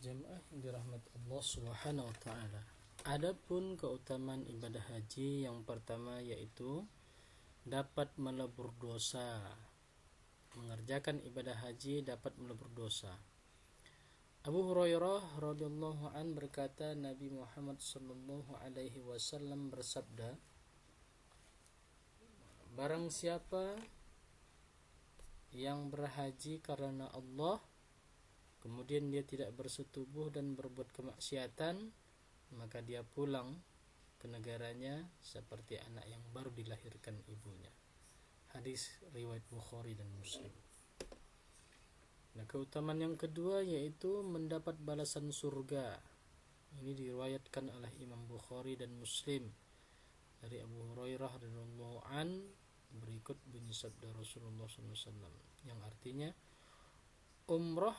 Jamaah yang dirahmati Allah Subhanahu wa taala. Adapun keutamaan ibadah haji yang pertama yaitu dapat melebur dosa. Mengerjakan ibadah haji dapat melebur dosa. Abu Hurairah radhiyallahu an berkata, Nabi Muhammad sallallahu alaihi wasallam bersabda, barang siapa yang berhaji karena Allah, kemudian dia tidak bersetubuh dan berbuat kemaksiatan, maka dia pulang ke negaranya seperti anak yang baru dilahirkan ibunya. Hadis riwayat Bukhari dan Muslim. Nah, keutamaan yang kedua yaitu mendapat balasan surga. Ini diriwayatkan oleh Imam Bukhari dan Muslim dari Abu Hurairah radhiyallahu an, berikut bunyi sabda Rasulullah SAW yang artinya, umrah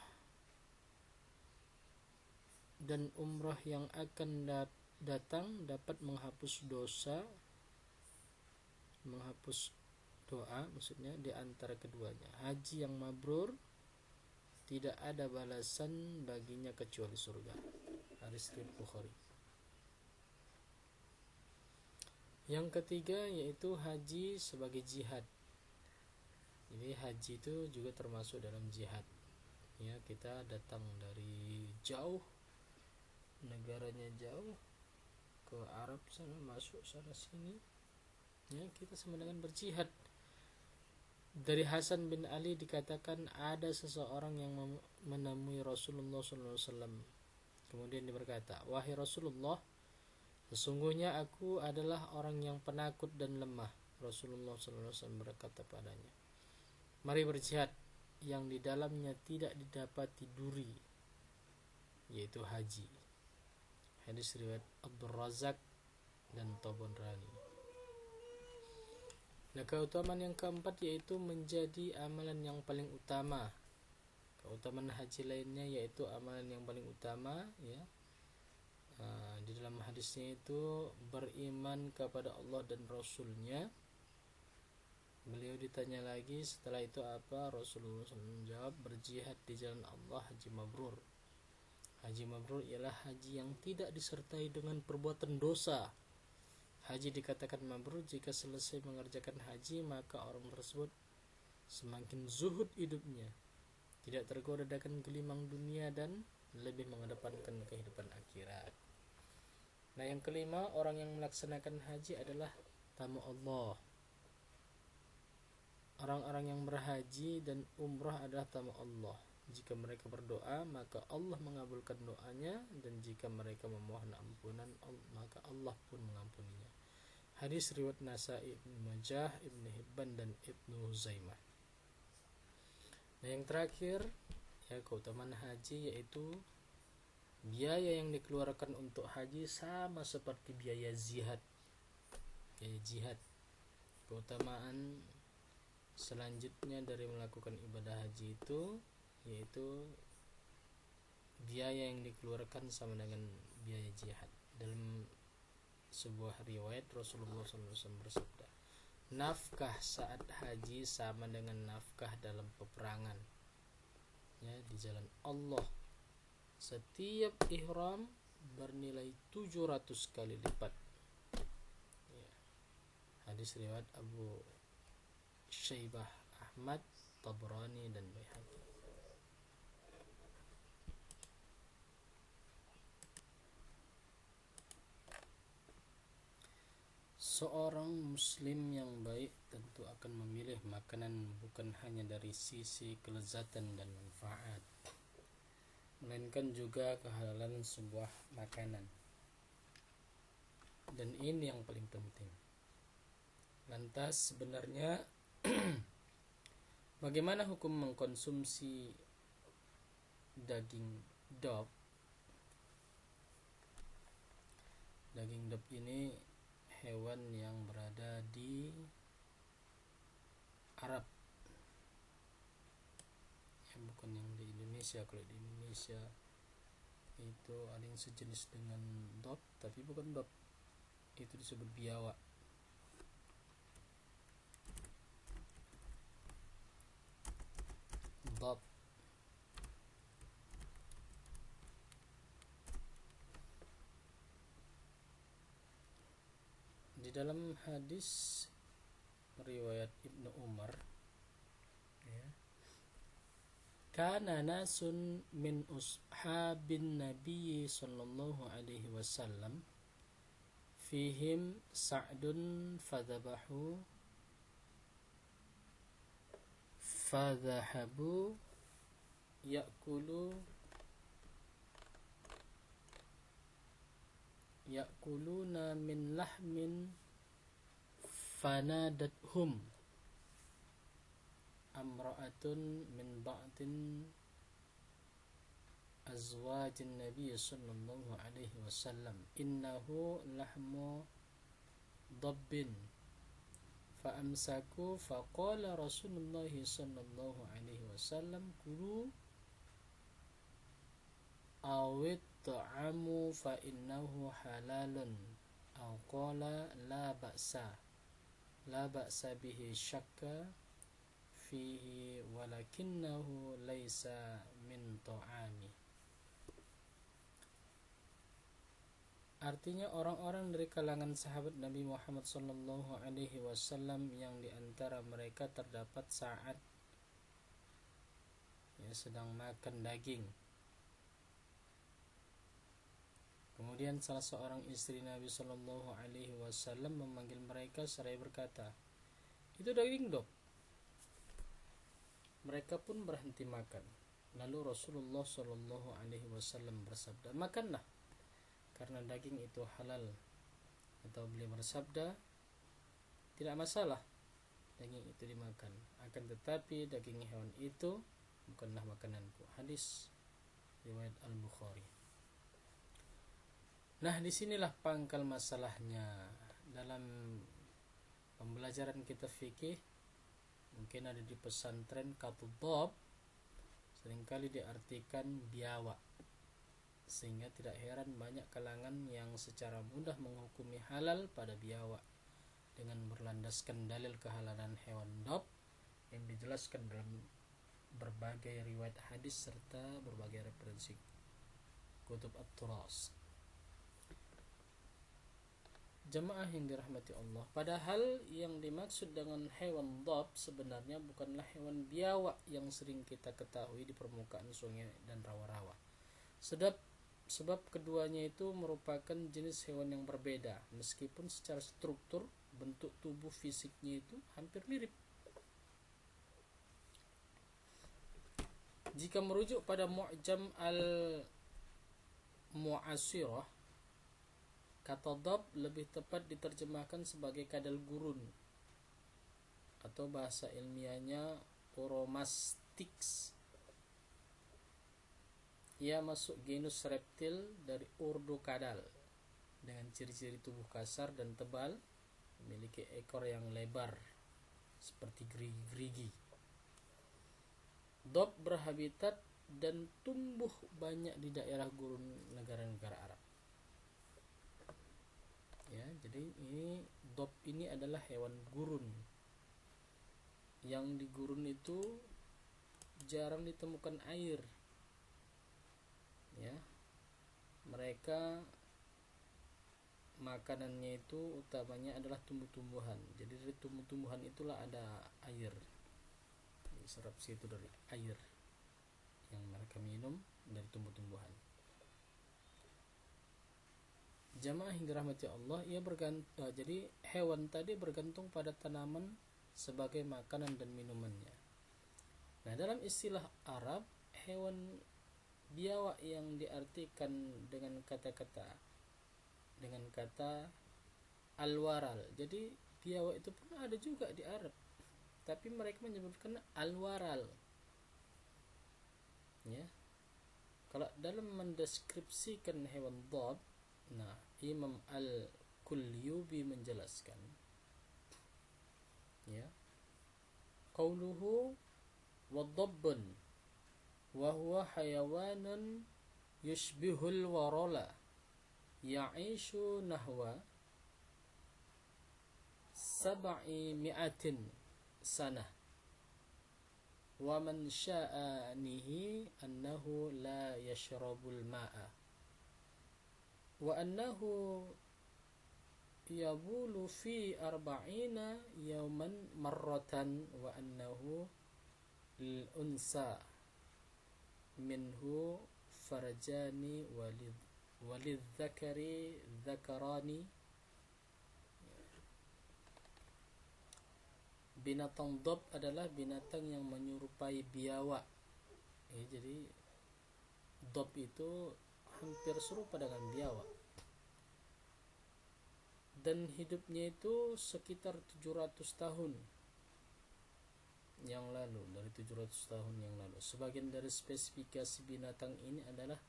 dan umrah yang akan datang dapat menghapus dosa, menghapus doa maksudnya di antara keduanya. Haji yang mabrur tidak ada balasan baginya kecuali surga. Hadis riwayat Bukhari. Yang ketiga yaitu haji sebagai jihad. Jadi haji itu juga termasuk dalam jihad. Ya, kita datang dari jauh, negaranya jauh, ke Arab sana, masuk sana sini, ya, kita sama dengan berjihad. Dari Hasan bin Ali dikatakan ada seseorang yang menemui Rasulullah SAW. Kemudian dia berkata, wahai Rasulullah, sesungguhnya aku adalah orang yang penakut dan lemah. Rasulullah SAW berkata padanya, mari berjihad yang di dalamnya tidak didapati duri, yaitu haji. Hadis riwayat Abdul Razak dan Tabarani. Nah, keutamaan yang keempat yaitu menjadi amalan yang paling utama. Keutamaan haji lainnya yaitu amalan yang paling utama, ya. Di dalam hadisnya itu beriman kepada Allah dan Rasulnya. Beliau ditanya lagi setelah itu apa, Rasulullah SAW menjawab, berjihad di jalan Allah, haji mabrur. Haji mabrur ialah haji yang tidak disertai dengan perbuatan dosa. Haji dikatakan mabrur jika selesai mengerjakan haji maka orang tersebut semakin zuhud hidupnya, tidak tergoda dengan gelimang dunia dan lebih mengedepankan kehidupan akhirat. Nah, yang kelima, orang yang melaksanakan haji adalah tamu Allah. Orang-orang yang berhaji dan umrah adalah tamu Allah. Jika mereka berdoa maka Allah mengabulkan doanya, dan jika mereka memohon ampunan maka Allah pun mengampuninya. Hadis riwayat Nasa'i, Ibnu Majah, Ibnu Hibban dan Ibnu Huzaimah. Nah, yang terakhir ya, keutamaan haji yaitu biaya yang dikeluarkan untuk haji sama seperti biaya jihad. Biaya jihad. Keutamaan selanjutnya dari melakukan ibadah haji itu yaitu biaya yang dikeluarkan sama dengan biaya jihad. Dalam sebuah riwayat Rasulullah SAW bersabda, nafkah saat haji sama dengan nafkah dalam peperangan, ya, di jalan Allah. Setiap ihram bernilai 700 kali lipat, ya. Hadis riwayat Abu Syaibah, Ahmad, Tabarani dan Baihaqi. Seorang muslim yang baik tentu akan memilih makanan bukan hanya dari sisi kelezatan dan manfaat, melainkan juga kehalalan sebuah makanan. Dan ini yang paling penting. Lantas sebenarnya bagaimana hukum mengkonsumsi daging dog? Daging dog ini hewan yang berada di Arab, ya, bukan yang di Indonesia. Kalau di Indonesia itu ada yang sejenis dengan dog, tapi bukan dog, itu disebut biawak. Dog dalam hadis riwayat Ibnu Umar, ya, kana nasun min ashabin Nabi sallallahu alaihi wasallam fihim Sa'dun fadhahabu ya'kuluna min lahmin fanadathum amra'atun min ba'din azwajin Nabi sallallahu alaihi wasallam innahu lahmu dabbin fa'amsaku faqala Rasulullah sallallahu alaihi wasallam kulu awit ta'amu fa innahu halalun aw qala la ba'sa bihi syakka fihi walakinnahu laisa min ta'ami. Artinya orang-orang dari kalangan sahabat Nabi Muhammad sallallahu alaihi wasallam yang diantara mereka terdapat Sa'ad, ya, sedang makan daging. Kemudian salah seorang istri Nabi sallallahu alaihi wasallam memanggil mereka seraya berkata, "Itu daging dok." Mereka pun berhenti makan. Lalu Rasulullah sallallahu alaihi wasallam bersabda, "Makanlah, karena daging itu halal." Atau beliau bersabda, "Tidak masalah daging itu dimakan, akan tetapi daging hewan itu bukanlah makananku." Hadis riwayat Al-Bukhari. Nah, disinilah pangkal masalahnya dalam pembelajaran kitab fikih. Mungkin ada di pesantren katudhab seringkali diartikan biawak, sehingga tidak heran banyak kalangan yang secara mudah menghukumi halal pada biawak dengan berlandaskan dalil kehalalan hewan dhab yang dijelaskan dalam berbagai riwayat hadis serta berbagai referensi kutub at-turas. Jemaah yang dirahmati Allah, padahal yang dimaksud dengan hewan dhab sebenarnya bukanlah hewan biawak yang sering kita ketahui di permukaan sungai dan rawa-rawa. Sebab keduanya itu merupakan jenis hewan yang berbeda, meskipun secara struktur bentuk tubuh fisiknya itu hampir mirip. Jika merujuk pada Mu'jam al-Mu'asirah, kata dhab lebih tepat diterjemahkan sebagai kadal gurun, atau bahasa ilmiahnya Oromastyx. Ia masuk genus reptil dari ordo kadal, dengan ciri-ciri tubuh kasar dan tebal, memiliki ekor yang lebar seperti gerigi. Dhab berhabitat dan tumbuh banyak di daerah gurun negara-negara Arab. Ya, jadi dhab ini adalah hewan gurun. Yang di gurun itu jarang ditemukan air. Ya. Mereka makanannya itu utamanya adalah tumbuh-tumbuhan. Jadi dari tumbuh-tumbuhan itulah ada air. Serap situ dari air yang mereka minum dari tumbuh-tumbuhan. Jamaah yang dirahmati Allah, jadi hewan tadi bergantung pada tanaman sebagai makanan dan minumannya. Nah, dalam istilah Arab, hewan biawak yang diartikan dengan kata al-waral. Jadi biawak itu pun ada juga di Arab, tapi mereka menyebutkan al-waral. Ya. Kalau dalam mendeskripsikan hewan dhab, nah, Imam Al-Kulyubi menjelaskan, ya, qauluhu wadhabbun wa huwa hayawanun yushbihul warala ya'ishu nahwa 700 sanah wa man sya'anihi annahu la yashrabul ma'a wa annahu yabulu fi arba'ina yawman marratan wa annahu al-unsa minhu farjani walidh-dzakari dzakarani. Binatang dob adalah binatang yang menyerupai biawak. Jadi dob itu hampir serupa dengan biawak. Dan hidupnya itu sekitar 700 tahun yang lalu, dari 700 tahun yang lalu. Sebagian dari spesifikasi binatang ini adalah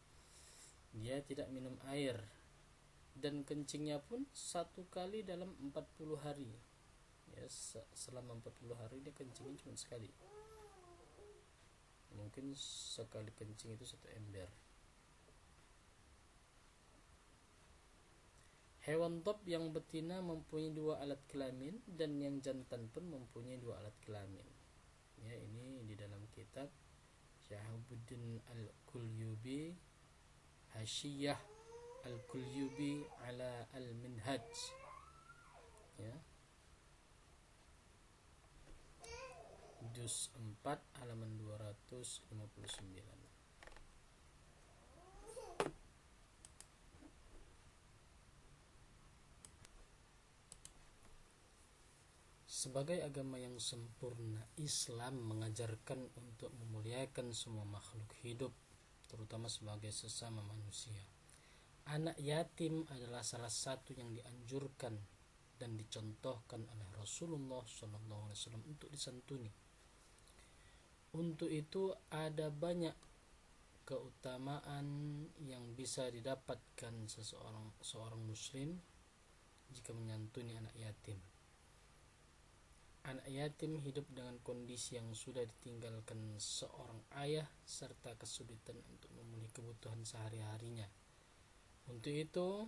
dia tidak minum air, dan kencingnya pun satu kali dalam 40 hari. Ya, selama 40 hari dia kencingnya cuma sekali. Mungkin sekali kencing itu satu ember. Hewan dob yang betina mempunyai 2 alat kelamin, dan yang jantan pun mempunyai 2 alat kelamin. Ya, ini di dalam kitab Syahabuddin Al-Kulyubi, Hasyiyah Al-Kulyubi ala Al-Minhaj. Ya. Juz 4 halaman 259. Sebagai agama yang sempurna, Islam mengajarkan untuk memuliakan semua makhluk hidup, terutama sebagai sesama manusia. Anak yatim adalah salah satu yang dianjurkan dan dicontohkan oleh Rasulullah SAW untuk disantuni. Untuk itu ada banyak keutamaan yang bisa didapatkan seorang muslim jika menyantuni anak yatim. Anak yatim hidup dengan kondisi yang sudah ditinggalkan seorang ayah serta kesulitan untuk memenuhi kebutuhan sehari-harinya. Untuk itu,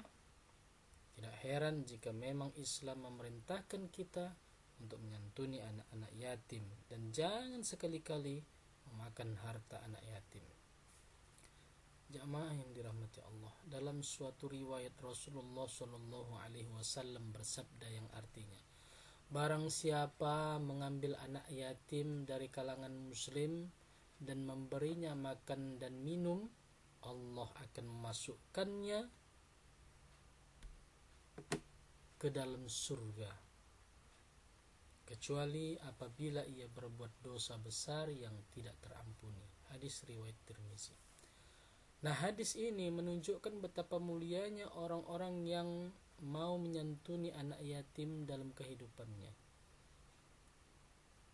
tidak heran jika memang Islam memerintahkan kita untuk menyantuni anak-anak yatim, dan jangan sekali-kali memakan harta anak yatim. Jamaah yang dirahmati Allah, dalam suatu riwayat Rasulullah SAW bersabda yang artinya, barang siapa mengambil anak yatim dari kalangan muslim dan memberinya makan dan minum, Allah akan memasukkannya ke dalam surga, kecuali apabila ia berbuat dosa besar yang tidak terampuni. Hadis riwayat Tirmizi. Nah, hadis ini menunjukkan betapa mulianya orang-orang yang mau menyantuni anak yatim dalam kehidupannya.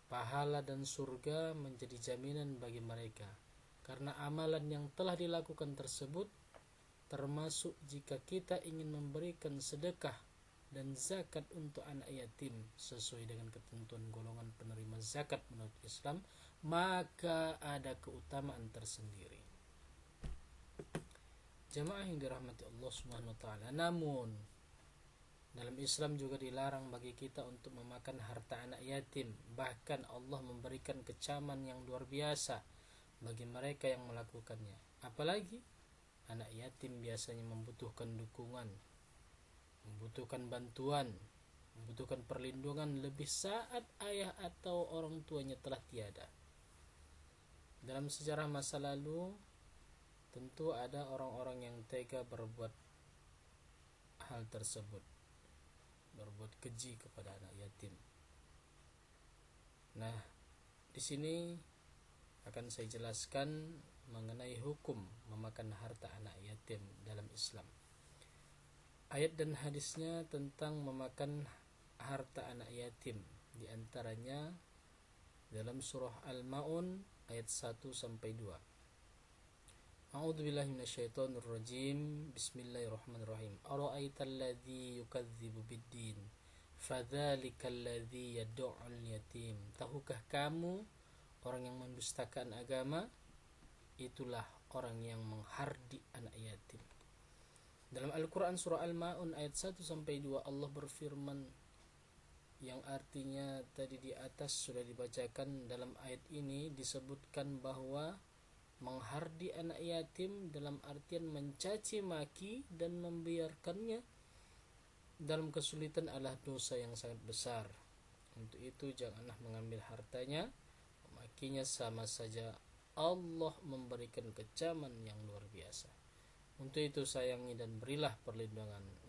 Pahala dan surga menjadi jaminan bagi mereka, karena amalan yang telah dilakukan tersebut, termasuk jika kita ingin memberikan sedekah dan zakat untuk anak yatim sesuai dengan ketentuan golongan penerima zakat menurut Islam, maka ada keutamaan tersendiri. Jamaah yang dirahmati Allah Subhanahu wa taala, namun dalam Islam juga dilarang bagi kita untuk memakan harta anak yatim. Bahkan Allah memberikan kecaman yang luar biasa bagi mereka yang melakukannya. Apalagi anak yatim biasanya membutuhkan dukungan, membutuhkan bantuan, membutuhkan perlindungan lebih saat ayah atau orang tuanya telah tiada. Dalam sejarah masa lalu, tentu ada orang-orang yang tega berbuat hal tersebut, berbuat keji kepada anak yatim. Nah, di sini akan saya jelaskan mengenai hukum memakan harta anak yatim dalam Islam. Ayat dan hadisnya tentang memakan harta anak yatim, di antaranya dalam surah Al-Maun ayat 1 sampai 2. A'udzubillahi minasyaitonir rajim. Bismillahirrahmanirrahim. Ara'aital ladzi yukadzibu biddin fadzalikal ladzi yad'ul yatim. Tahukah kamu orang yang mendustakan agama? Itulah orang yang menghardik anak yatim. Dalam Al-Quran surah Al-Ma'un ayat 1 sampai 2, Allah berfirman yang artinya tadi di atas sudah dibacakan. Dalam ayat ini disebutkan bahwa menghardik anak yatim dalam artian mencaci maki dan membiarkannya dalam kesulitan adalah dosa yang sangat besar. Untuk itu janganlah mengambil hartanya, memakinya sama saja Allah memberikan kecaman yang luar biasa. Untuk itu sayangi dan berilah perlindungan